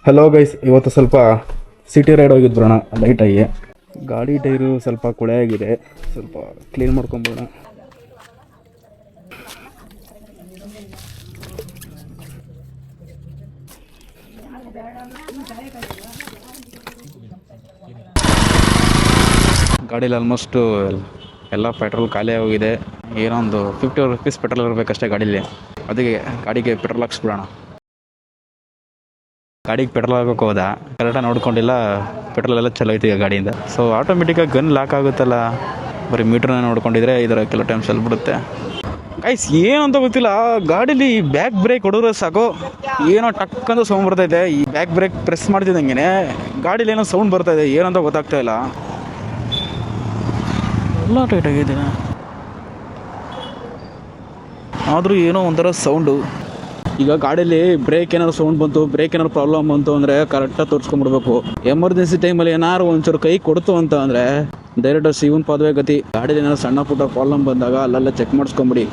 Hello guys, ಇವತ್ತು ಸ್ವಲ್ಪ city ride ಹೋಗಿದ್ದು ಬರೋಣ ಲೈಟಾಗಿ. ಗಾಡಿ ಟೈರು ಸ್ವಲ್ಪ ಕೊಳೆ ಆಗಿದೆ, ಸ್ವಲ್ಪ ಕ್ಲೀನ್ ಮಾಡ್ಕೊಂಬೋಣ. ಗಾಡೀಲಿ ಆಲ್ಮೋಸ್ಟು ಎಲ್ಲ ಪೆಟ್ರೋಲ್ ಖಾಲಿ ಹೋಗಿದೆ. ಏನೋ ಒಂದು 50 ರುಪೀಸ್ ಪೆಟ್ರೋಲ್ ಇರಬೇಕಷ್ಟೇ ಗಾಡೀಲಿ. ಅದಕ್ಕೆ ಗಾಡಿಗೆ ಪೆಟ್ರೋಲ್ ಹಾಕ್ಸ್ಬಿಡೋಣ. ಗಾಡಿಗೆ ಪೆಟ್ರೋಲ್ ಹಾಕೋಕೆ ಹೋದ, ಕರೆಕ್ಟಾಗಿ ನೋಡ್ಕೊಂಡಿಲ್ಲ, ಪೆಟ್ರೋಲ್ ಎಲ್ಲ ಚಲೋ ಐತಿ ಈಗ ಗಾಡಿಯಿಂದ. ಸೊ ಆಟೋಮೆಟಿಕ್ಕಾಗಿ ಗನ್ ಲಾಕ್ ಆಗುತ್ತಲ್ಲ, ಬರೀ ಮೀಟ್ರನ್ನ ನೋಡ್ಕೊಂಡಿದ್ರೆ ಈ ಥರ ಕೆಲವು ಟೈಮ್ ಬಿಡುತ್ತೆ. ಗೈಸ್ ಏನಂತ ಗೊತ್ತಿಲ್ಲ, ಗಾಡೀಲಿ ಬ್ಯಾಕ್ ಬ್ರೇಕ್ ಹೊಡೆದ್ರೆ ಸಾಕು ಏನೋ ಟಕ್ಕಂತ ಸೌಂಡ್ ಬರ್ತೈತೆ. ಈ ಬ್ಯಾಕ್ ಬ್ರೇಕ್ ಪ್ರೆಸ್ ಮಾಡ್ತಿದ್ದಂಗೆ ಗಾಡೀಲಿ ಏನೋ ಸೌಂಡ್ ಬರ್ತಾಯಿದೆ, ಏನಂತ ಗೊತ್ತಾಗ್ತಾ ಇಲ್ಲ. ಎಲ್ಲ ಟೈಟ್ ಆಗಿದೆ, ಆದರೂ ಏನೋ ಒಂಥರ ಸೌಂಡು. ಈಗ ಗಾಡೀಲಿ ಬ್ರೇಕ್ ಏನಾದ್ರು ಸೌಂಡ್ ಬಂತು, ಬ್ರೇಕ್ ಏನಾದ್ರು ಪ್ರಾಬ್ಲಮ್ ಬಂತು ಅಂದರೆ ಕರೆಕ್ಟಾಗಿ ತೋರಿಸ್ಕೊಂಡ್ಬಿಡ್ಬೇಕು. ಎಮರ್ಜೆನ್ಸಿ ಟೈಮಲ್ಲಿ ಏನಾದ್ರು ಒಂಚೂರು ಕೈ ಕೊಡ್ತು ಅಂತ ಅಂದರೆ ಡೈರೆಕ್ಟ್ ಶಿವನ್ ಪಾದವೇ ಗತಿ. ಗಾಡೀಲಿ ಏನಾದ್ರು ಸಣ್ಣ ಪುಟ್ಟ ಪ್ರಾಬ್ಲಮ್ ಬಂದಾಗ ಅಲ್ಲೆಲ್ಲ ಚೆಕ್ ಮಾಡಿಸ್ಕೊಂಬಿಡಿ.